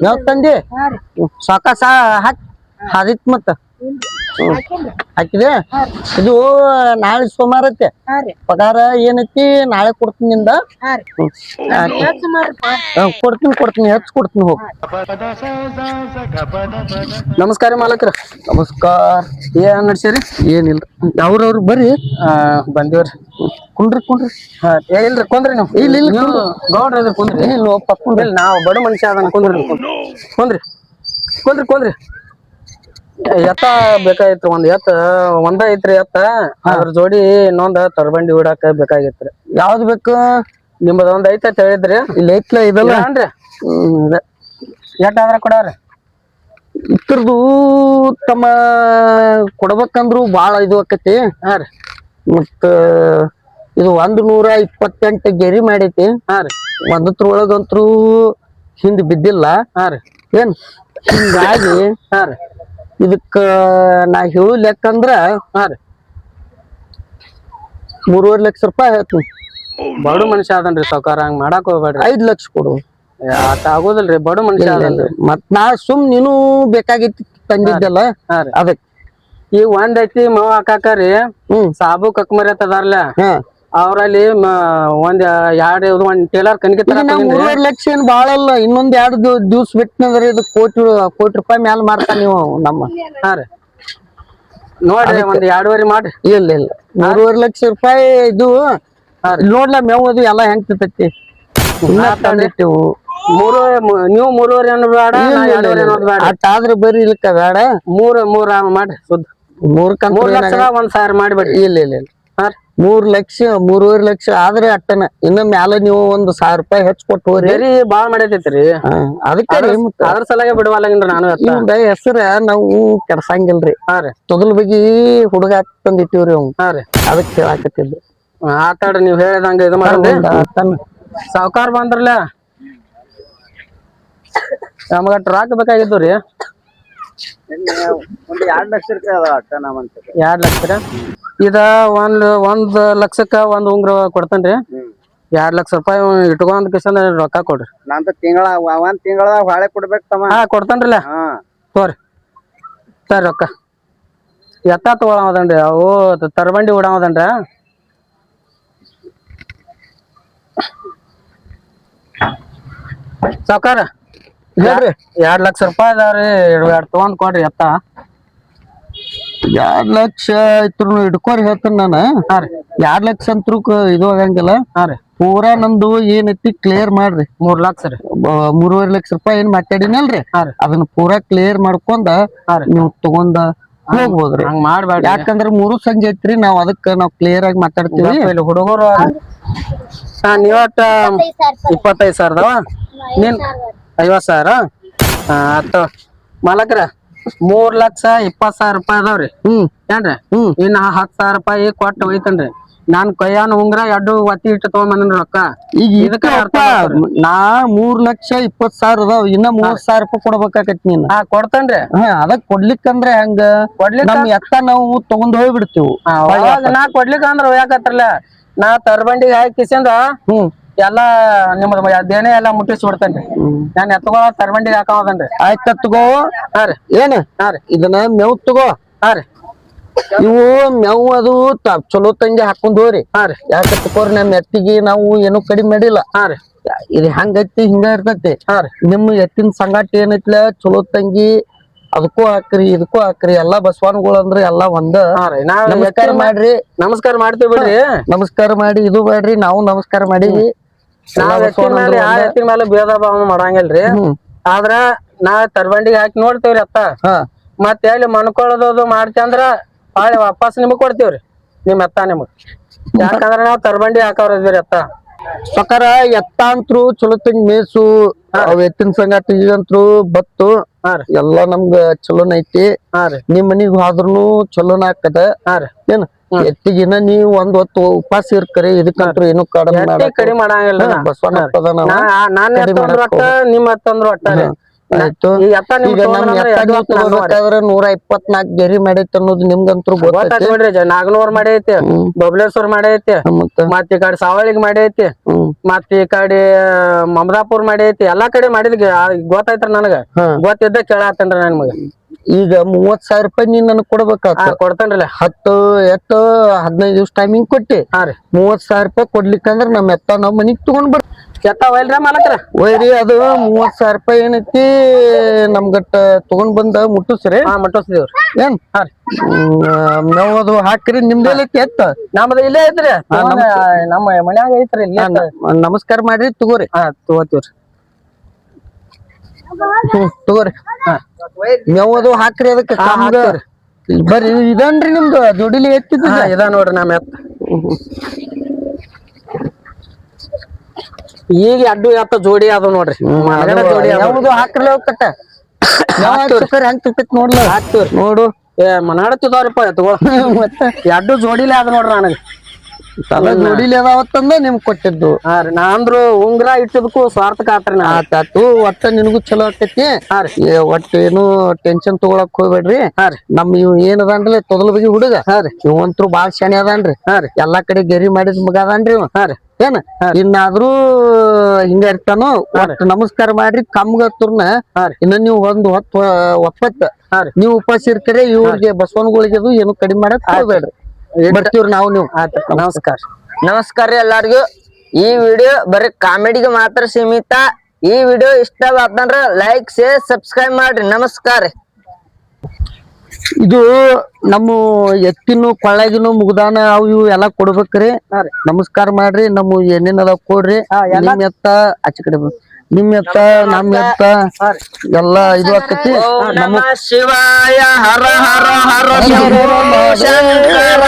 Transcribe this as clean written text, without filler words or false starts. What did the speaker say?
ಮೇವ್ ತಂದಿ ಸಾಕಾಸ ಹಾಕ್ ಹಾದಿತ್ ಮತ್ತ ಹಾಕಿದೆ ಇದು ನಾಳೆ ಸೋಮವಾರ ಐತೆ ಪಗಾರ ಏನೈತಿ ನಾಳೆ ಕೊಡ್ತೀನಿ ನಿಂದ ಕೊಡ್ತೀನಿ ಹೆಚ್ಚು ಕೊಡ್ತೀನಿ ಹೋಗ್ ನಮಸ್ಕಾರ ಮಾಲಕ್ರ. ನಮಸ್ಕಾರ. ಏನ್ ನಡ್ಸಿರಿ? ಏನಿಲ್ಲ ಅವ್ರವ್ರು ಬರ್ರಿ ಬಂದಿವ್ರಿ. ಕುಂಡ್ರಿ ಇಲ್ರಿ ಕುಂದ್ರಿ ನೀವು. ಇಲ್ಲ ಗೌಡ್ರ ಇದ್ರ ಕುಂದ್ರಿ. ಇಲ್ಲ ನಾವು ಬಡ ಮನುಷ್ಯ ಅದನ್ನ ಕುಂದ್ರಿ ಕುಂದ್ರಿ. ಎತ್ತ ಬೇಕಾಗಿತ್ರಿ ಒಂದ ಐತ್ರಿ ಎತ್ತ. ಅದ್ರ ಜೋಡಿ ಇನ್ನೊಂದ ತರಬಂಡಿ ಹೂಡಾಕ ಬೇಕಾಗಿತ್ರಿ. ಯಾವ್ದು ಬೇಕು? ನಿಮ್ಮದ ಒಂದ್ ಐತೆ ಅಂತ ಹೇಳಿದ್ರಿ. ಇಲ್ಲ ಐತ್ಲ ಇದಲ್ಲ ಅನ್ರಿ ಎಷ್ಟಾದ್ರ ಕೊಡವ್ರಿ? ಇತ್ರದು ತಮ್ಮ ಕೊಡ್ಬೇಕಂದ್ರು ಬಾಳ ಇದು ಆಕತಿ. ಮತ್ತ ಇದು 128 ಗೆರಿ ಮಾಡೈತಿ. ಒಂದತ್ರೊಳಗಂತ್ರು ಹಿಂದ್ ಬಿದ್ದಿಲ್ಲ. ಏನ್ ಹಿಂಗಾಗಿ ಇದಕ್ಕ ನಾ ಹೇಳು ಲೆಕ್ಕಂದ್ರ 3.5 ಲಕ್ಷ ರೂಪಾಯಿ ಹೇಳ್ತೀನಿ. ಬಡ ಮನುಷ್ಯ ಅದನ್ರಿ ಸಾವ್ಕಾರ, ಹಂಗ ಮಾಡಾಕ್ ಹೋಗ್ಬೇಡ್ರಿ. 5 ಲಕ್ಷ ಕೊಡು. ಆತ ಆಗೋದಿಲ್ರಿ, ಬಡ ಮನುಷ್ಯ ಅದನ್ರಿ. ಮತ್ ನಾ ನೀನು ಬೇಕಾಗಿತ್ತು ತಂದಿದ್ದಲ್ಲ ಅದಕ್ಕೆ. ಈಗ ಒಂದ್ ಐತಿ ಮಾವ ಹಾಕಾಕರಿ ಸಾಬು ಕಕ್ಮರಿ ಅದಾರಲ್ಲ, ಅವ್ರಲ್ಲಿ ಒಂದ್ ಟೇಲರ್ ಕಣಿಕೆ 3.5 ಲಕ್ಷ ಏನ್ ಬಾಳಲ್ಲ. ಇನ್ನೊಂದ್ 2 ದಿವ್ಸ ಬಿಟ್ಟನಂದ್ರೆ ಇದು ಕೋಟಿ ರೂಪಾಯಿ ಮ್ಯಾಲ ಮಾರ್ತಾನ ನೀವು ನಮ್ಮ. ನೋಡ್ರಿ ಒಂದ್ 2.5 ಮಾಡ್ರಿ. ಇಲ್ಲ 3.5 ಲಕ್ಷ ರೂಪಾಯಿ ಇದು ನೋಡ್ಲ ಮೇವು ಅದು ಎಲ್ಲಾ ಹೆಂಗ್ ತಿಂತೈತಿ. ತಂದಿಟ್ಟಿವು ನೀವು 3.5 ಅನ್ನೋದು ಬೇಡ, 2.5 ಅನ್ನೋದು ಬೇಡ. ಅಟ್ಟಾದ್ರೆ ಬರೀ ಇಲ್ಲಕ್ಕ ಬೇಡ. 3 ಮಾಡ್ರಿ ಸುದ್ದ. 3 ಲಕ್ಷ 1,000 ಮಾಡಿಬಿಡ್ರಿ. ಇಲ್ಲ 3 ಲಕ್ಷ 3.5 ಲಕ್ಷ ಆದ್ರೆ ಅಟ್ಟನ. ಇನ್ನ ಮ್ಯಾಲ ನೀವು 1,000 ರೂಪಾಯಿ ಹೆಚ್ಚು ಕೊಟ್ಟು ಹೋರಿ. ಬಾಳ್ ಮಾಡೈತೈತ್ರಿ. ಅದಕ್ಕೆ ಅದ್ರ ಸಲಾಗೆ ಬಿಡುವಲ್ಲಂಗ್ರಿ ನಾನು. ಹೆಸರ ನಾವು ಕೆಡ್ಸಂಗಿಲ್ರಿ. ತೊಗಲ್ ಬಗಿ ಹುಡುಗ ತಂದಿಟ್ಟಿವ್ರಿ ಅವ್ನು. ಅದಕ್ಕೆ ಹೇಳಾಕತ್ತಿದ್ದು. ಆತಾಡ್ರಿ ನೀವ್ ಹೇಳಿದಂಗ ಇದು ಮಾಡ್ರಿ. ಸಾವ್ಕಾರ್ ಬಂದ್ರಲ್ಲ, ನಮಗ ಟ್ರಾಕ್ ಬೇಕಾಗಿದ್ದು ರೀ. 2 ಲಕ್ಷ ರೂಪಾಯಿ 2 ಲಕ್ಷ ಇದ 1 ಲಕ್ಷಕ್ಕ 1 ಉಂಗ್ರ ಕೊಡ್ತೇನ್ರಿ. 2 ಲಕ್ಷ ರೂಪಾಯಿ ಇಟ್ಕೊಂಡ್ ಕಿಸನ್ ರೊಕ್ಕ ಕೊಡ್ರಿ. ನಂತ ಒಂದ್ ತಿಂಗಳದಾಗ ಹೊಳೆ ಕೊಡ್ಬೇಕ ತಮ್ಮ. ಕೊಡ್ತೇನ್ರಲ್ಲ ತೋರಿ ಸರಿ ರೊಕ್ಕ. ಎತ್ತ ತಗೊಳದನ್ರಿ, ಅವು ತರಬಂಡಿ ಉಡಾವದನ್ರಿ. ಸಾವ್ಕಾರ ಹೇಳ್ರಿ, 2 ಲಕ್ಷ ರೂಪಾಯಿ ಅದಾವ್ರಿ. 2 ತಗೊಂಡ್ ಕೊಡ್ರಿ ಎತ್ತ. 2 ಲಕ್ಷ ಇದ್ರು ಹಿಡ್ಕೋರಿ ಹೇಳ್ತೇನೆ ನಾನು. 2 ಲಕ್ಷ ಅಂತೂ ಇದು ಆಗಂಗಿಲ್ಲ. ಪೂರಾ ನಂದು ಏನೈತಿ ಕ್ಲಿಯರ್ ಮಾಡ್ರಿ. 3 ಲಕ್ಷ ರೀ. 3.5 ಲಕ್ಷ ರೂಪಾಯಿ ಏನ್ ಮಾತಾಡಿನಲ್ರಿ, ಅದನ್ನ ಪೂರಾ ಕ್ಲಿಯರ್ ಮಾಡ್ಕೊಂಡ ನೀವು ತಗೊಂಡ ಹೋಗ್ಬೋದ್ರಿ. ಹಂಗ ಮಾಡ್ಬೇಡ್ರಿ, ಯಾಕಂದ್ರ 3 ಸಂಜೆ ಐತ್ರಿ. ನಾವ್ ಅದಕ್ಕ ನಾವ್ ಕ್ಲಿಯರ್ ಆಗಿ ಮಾತಾಡ್ತೀವಿ. ಹುಡುಗರು ನೀವಟ್ಟ 25,000 ನೀನ್ 50,000 ಆತ. ಮಾಲಕ್ರ 3,20,000 ರೂಪಾಯಿ ಅದಾವ್ರಿ. ಏನ್ರಿ? ಇನ್ನ 10,000 ರೂಪಾಯಿ ಕೊಟ್ಟು ಹೋಯ್ತನ್ರಿ. ನಾನ್ ಕೈಯಾನ ಉಂಗ್ರ 2 ಒತ್ತಿ ಇಟ್ಟು ತಗೊಂಬಂದ್ರಿ ರೊಕ್ಕ. ಈಗ ಇದಕ್ಕ ನಾ 3,20,000 ಅದಾವ. ಇನ್ನ 30,000 ರೂಪಾಯಿ ಕೊಡ್ಬೇಕಾಕತಿ ನೀನ್. ಕೊಡ್ತೇನ್ರಿ. ಅದಕ್ ಕೊಡ್ಲಿಕ್ಕಂದ್ರೆ ಹೆಂಗ? ನಮ್ ಎತ್ತ ನಾವು ತಗೊಂಡ್ ಹೋಗ್ಬಿಡ್ತೀವಿ. ನಾ ಕೊಡ್ಲಿಕ್ಕ ಅಂದ್ರ ಯಾಕತ್ರಲ್ಲ, ನಾ ತರಬಂಡಿಗೆ ಹಾಕಿಸಿಂದ ಎಲ್ಲಾ ನಿಮ್ದ ಅದೇನೇ ಎಲ್ಲಾ ಮುಟ್ಟಿಸಿ ಬಿಡ್ತೇನ್ರಿ. ನಾನ್ ಎತ್ತುಗಳ ತರಬಂಡಿಗೆ ಹಾಕೋದನ್ರಿ. ಆಯ್ತ ತಗೋ. ಏನ್ ಇದನ್ನ ಮೇವ್ ತಗೋ. ಇವು ಮೇವು ಅದು ಚಲೋ ತಂಗಿ ಹಾಕೊಂಡ್ ಹೋರಿ. ಯಾಕ ತಕೋರಿ, ನಮ್ ಎತ್ತಿಗೆ ನಾವು ಏನು ಕಡಿಮೆ ಮಾಡಿಲ್ಲ. ಇದು ಹೆಂಗೈತಿ ಹಿಂಗ ಇರ್ತೈತಿ. ನಿಮ್ ಎತ್ತಿನ ಸಂಗಾಟ ಏನೈತ್ಲ ಚಲೋ ತಂಗಿ ಅದಕ್ಕೂ ಹಾಕ್ರಿ ಇದಕ್ಕೂ ಹಾಕ್ರಿ. ಎಲ್ಲಾ ಬಸವನಗಳು ಅಂದ್ರೆ ಎಲ್ಲಾ ಒಂದ. ನಮಸ್ಕಾರ ಮಾಡ್ರಿ. ನಮಸ್ಕಾರ ಮಾಡ್ತೀವಿ ಬಿಡ್ರಿ. ನಮಸ್ಕಾರ ಮಾಡಿ ಇದು ಮಾಡ್ರಿ. ನಾವು ನಮಸ್ಕಾರ ಮಾಡೀವಿ. ಎತ್ತಿನ ಮೇಲೆ ಭೇದ ಭಾವ ಮಾಡಂಗಿಲ್ರಿ. ಆದ್ರ ನಾ ತರಬಂಡಿಗೆ ಹಾಕಿ ನೋಡ್ತೇವ್ರಿ ಅತ್ತ. ಮತ್ತೆ ಎಲ್ಲಿ ಮನ್ಕೊಳ್ಳೋದು ಮಾಡ್ತಂದ್ರ ಬಾಳೆ ವಾಪಸ್ ನಿಮಗ್ ಕೊಡ್ತೇವ್ರಿ ನಿಮ್ ಎತ್ತ ನಿಮಗ್. ಯಾಕಂದ್ರ ನಾವ್ ತರಬಂಡಿ ಹಾಕವ್ರದ್ರಿ ಎತ್ತ. ಪ್ರಕಾರ ಎತ್ತ ಅಂತ್ರು ಚಲೋ ತಂಗಿ ಮೇಸು ಅವ್ ಎತ್ತಿನ ಸಂಗಾಟ ಈಗಂತ್ರು ಬತ್ತು ಎಲ್ಲಾ ನಮ್ಗ ಚಲೋನ ಐತಿ. ನಿಮ್ ಮನಿಗ್ ಹೋದ್ರುನು ಚಲೋನ ಆಗ್ತದ. ಏನ್ ಎತ್ತಿಗಿನ ನೀವ್ ಒಂದ್ ಹೊತ್ತು ಉಪವಾಸ ಇರ್ಕರಿ. ಇದಕ್ಕಂತ್ರು ಏನು ಕಡಿಮೆ ಮಾಡಂಗಿಲ್ಲ. ಬಸವಣ್ಣ ನಾನ್ ಎತ್ತಂದ್ರ ಒಟ್ಟ, ನಿಮ್ ಎತ್ತಂದ್ರ ಒಟ್ಟ. ಆಯ್ತು ಈ ಎತ್ತ ನಿಮ್ಗ್ ಈಗ ನಮ್ ತೊಗೊಂಡ್ರ ಎತ್ತ ಎದ್ದು ನೀವ್ ಹೊತ್ತು ನಾನು ತಗೋಬೇಕಾದ್ರೆ 124 ಗೆರಿ ಮಾಡೈತೆ ಅನ್ನೋದು ನಿಮ್ಗಂತೂ ಗೊತ್ತಾಯ್ತು ಗೊತ್ತೈತಿ ನೋಡ್ರಿ ನಾಗನೂರ್ ಮಾಡೈತಿ ಬಬಲೇಶ್ವರ್ ಮಾಡೈತಿ ಮತ್ ಈ ಕಡೆ ಸಾವಳಿಗ್ ಮಾಡೈತಿ ಮತ್ ಈ ಕಡೆ ಮಮದಾಪುರ್ ಮಾಡೈತಿ ಎಲ್ಲಾ ಕಡೆ ಮಾಡಿದ್ ಗೊತ್ತಾಯ್ತ್ರಿ ನನಗ ಗೊತ್ತಿದ್ದ ಕೇಳತ್ತೇನ್ರಿ ನನ್ ಮಗ ಈಗ 30,000 ರೂಪಾಯಿ ನೀನ್ ನನಗ್ ಕೊಡ್ಬೇಕಾತ ಕೊಡ್ತೇನ್ರಲ್ಲ 10 ಎತ್ತು 15 ದಿವಸ ಟೈಮಿಂಗ್ ಕೊಟ್ಟಿ 30,000 ರೂಪಾಯಿ ಕೊಡ್ಲಿಕ್ಕಂದ್ರ ನಮ್ ಎತ್ತ ನಾವ್ ಮನಿಗ್ ತಗೊಂಡ್ ಬರ್ ಎತ್ತ ಒಯ್ಲ್ರಿ ಮಾಲಕ್ರ ಒಯ್ರಿ ಅದು 30,000 ರೂಪಾಯಿ ಏನೈತಿ ನಮ್ಗಟ್ಟ ತಗೊಂಡ್ ಬಂದ ಮುಟ್ಟಿಸ್ರಿ ಮಟ್ಟೋಸ್ದೇವ್ರಿ ಏನ್ ಮೇವ್ ಅದು ಹಾಕ್ರಿ ನಿಮ್ದೆಲ್ಲೈತಿ ಎತ್ತ ನಮ್ದು ಇಲ್ಲೇ ಐತ್ರಿ ನಮ್ಮ ಮನ್ಯಾಗ ಐತ್ರಿ ಇಲ್ಲಿ ನಮಸ್ಕಾರ ಮಾಡ್ರಿ ತಗೋರಿ ತಗೋತೀವ್ರಿ ತಗೋರಿ ಮೇವ್ ಅದು ಹಾಕ್ರಿ ಅದಕ್ಕೆ ಬರ್ರಿ ಇದನ್ರಿ ನಿಮ್ದು ಜೋಡಿಲಿ ಎತ್ತಿದ್ದ ಇದ ನೋಡ್ರಿ ನಮ್ಮ ಎತ್ತ ಈಗ ಅಡ್ಡು ಎತ್ತ ಜೋಡಿ ಅದ ನೋಡ್ರಿ ಜೋಡಿ ಯಾವ್ದು ಹಾಕ್ರಲ್ಲ ಕಟ್ಟ ಹೆಂಗ್ ತಿರ್ತೈತಿ ನೋಡ್ಲ ಹಾಕ್ತಿವ್ರಿ ನೋಡು ಮನಾಡ್ತಿದವ್ರಿಪ್ಪ ಎತ್ತುಗಳು ಮತ್ತೆ ಅಡ್ಡು ಜೋಡಿಲೆ ಅದ ನೋಡ್ರಿ ನನಗ ತಲ ಜೋಡಿಲಿ ಅದಾವತ್ತಂದ ನಿಮ್ಗ್ ಕೊಟ್ಟಿದ್ದು ನಾಂದ್ರು ಉಂಗ್ರ ಇಟ್ಟದಕ್ಕೂ ಸ್ವಾರ್ಥಕ ಆತ್ರಿ ಆತಾತು ಒಟ್ಟ ನಿನಗೂ ಚಲೋ ಆಕೈತಿ ಒಟ್ಟ ಏನು ಟೆನ್ಷನ್ ತಗೊಳಕ್ ಹೋಗ್ಬೇಡ್ರಿ ನಮ್ ಇವ್ ಏನ್ ಅದಾನ್ರಿ ತೊದಲ ಬಗಿ ಹುಡುಗ ಇವಂತ್ರು ಬಾಳ್ ಶಾಣೆ ಅದಾನ್ರಿ ಎಲ್ಲಾ ಕಡೆ ಗೆರಿ ಮಾಡಿದ್ ಮಗ ಅದಾನ್ರಿ ಏನ್ ಇನ್ನಾದ್ರೂ ಹಿಂಗ ಇರ್ತಾನು ಒಟ್ಟ ನಮಸ್ಕಾರ ಮಾಡ್ರಿ ಕಮ್ಗತ್ತರ್ನ ಇನ್ನ ನೀವು ಒಂದ್ ಹೊತ್ತು ಒಪ್ಪತ್ತ ನೀವ್ ಉಪವಾಸ ಇರ್ತೀರಿ ಇವ್ರಿಗೆ ಬಸವನಗಳಿಗೆ ಅದು ಏನು ಕಡಿಮೆ ಮಾಡಕ್ ಹೋಗ್ಬೇಡ್ರಿ ಬರ್ತೀವ್ರಿ ನಾವು ನೀವು ನಮಸ್ಕಾರ ನಮಸ್ಕಾರ ರೀ ಎಲ್ಲಾರ್ಗು ಈ ವಿಡಿಯೋ ಬರೀ ಕಾಮಿಡಿಗೆ ಮಾತ್ರ ಸೀಮಿತ ಈ ವಿಡಿಯೋ ಇಷ್ಟವಾತಂದ್ರ ಲೈಕ್ ಶೇರ್ ಸಬ್ಸ್ಕ್ರೈಬ್ ಮಾಡ್ರಿ ನಮಸ್ಕಾರ ಇದು ನಮ್ಮ ಎತ್ತಿನ ಕೊಳ್ಳಗಿನ ಮುಗ್ದಾನ ಅವು ಇವು ಎಲ್ಲಾ ಕೊಡ್ಬೇಕ್ರಿ ನಮಸ್ಕಾರ ಮಾಡ್ರಿ ನಮ್ಮ ಏನೇನ್ ಅದಾವ ಕೊಡ್ರಿ ನಿಮ್ ಎತ್ತ ಆಚೆ ಕಡೆ ನಿಮ್ ಎತ್ತ ನಮ್ ಎತ್ತ ಎಲ್ಲಾ ಇದು ಆಕತಿ ನಮ ಶಿವಾಯ ಹರ ಹರ ಹರ ಶಂಕರ